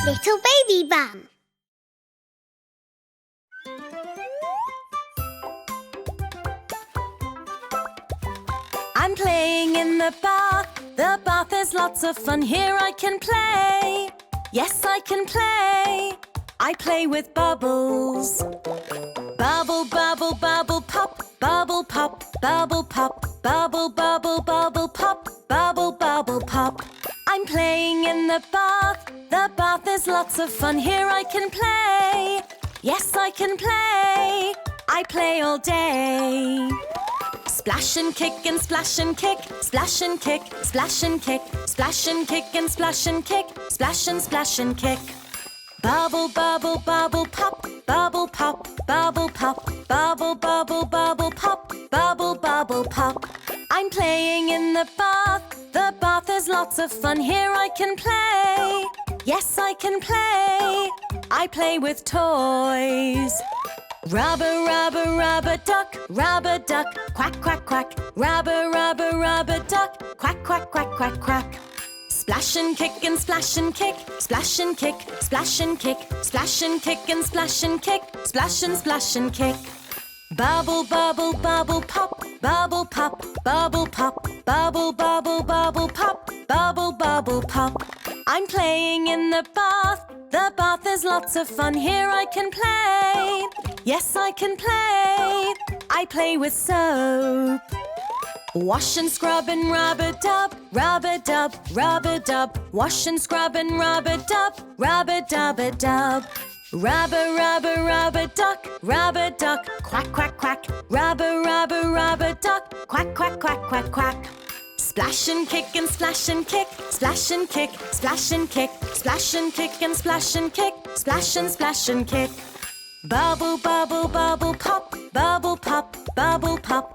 Little baby bum. I'm playing in the bath. The bath is lots of fun. Here I can play. Yes, I can play. I play with bubbles. Bubble, bubble, bubble, pop. Bubble, pop, bubble, pop. Bubble, bubble, bubble, pop. Bubble, bubble, pop. I'm playing in the bath. The bath is lots of fun. Here I can play. Yes, I can play. I play all day. Splash and kick and splash and kick. Splash and kick, splash and kick. Splash and kick and splash and kick. Splash and splash and kick. Bubble, bubble, bubble, pop. Bubble, pop, bubble, pop. Bubble, bubble, bubble, pop. Bubble, bubble, pop. I'm playing in the bath. The bath is lots of fun. Here I can play. Yes, I can play. I play with toys. Rubber, rubber, rubber duck. Rubber duck. Quack, quack, quack. Rubber, rubber, rubber duck. Quack, quack, quack, quack, quack. Splash and kick and splash and kick. Splash and kick, splash and kick. Splash and kick and splash and kick. Splash and splash and kick. Bubble, bubble, bubble, pop. Bubble, pop, bubble, pop. Bubble, bubble, bubble, pop. Bubble, bubble, pop. I'm playing in the bath. The bath is lots of fun. Here I can play. Yes, I can play. I play with soap. Wash and scrub and rub-a-dub, rub-a-dub, rub-a-dub. Wash and scrub and rub-a-dub, rub-a-dub-a-dub. Rubber, rubber, rubber duck, rubber duck, quack, quack, quack. Rubber, rubber, rubber duck, quack, quack, quack, quack, quack. Splash and kick and splash and kick, splash and kick, splash and kick, splash and kick and splash and kick, splash and splash and kick. Bubble, bubble, bubble, pop. Bubble, pop, bubble, pop.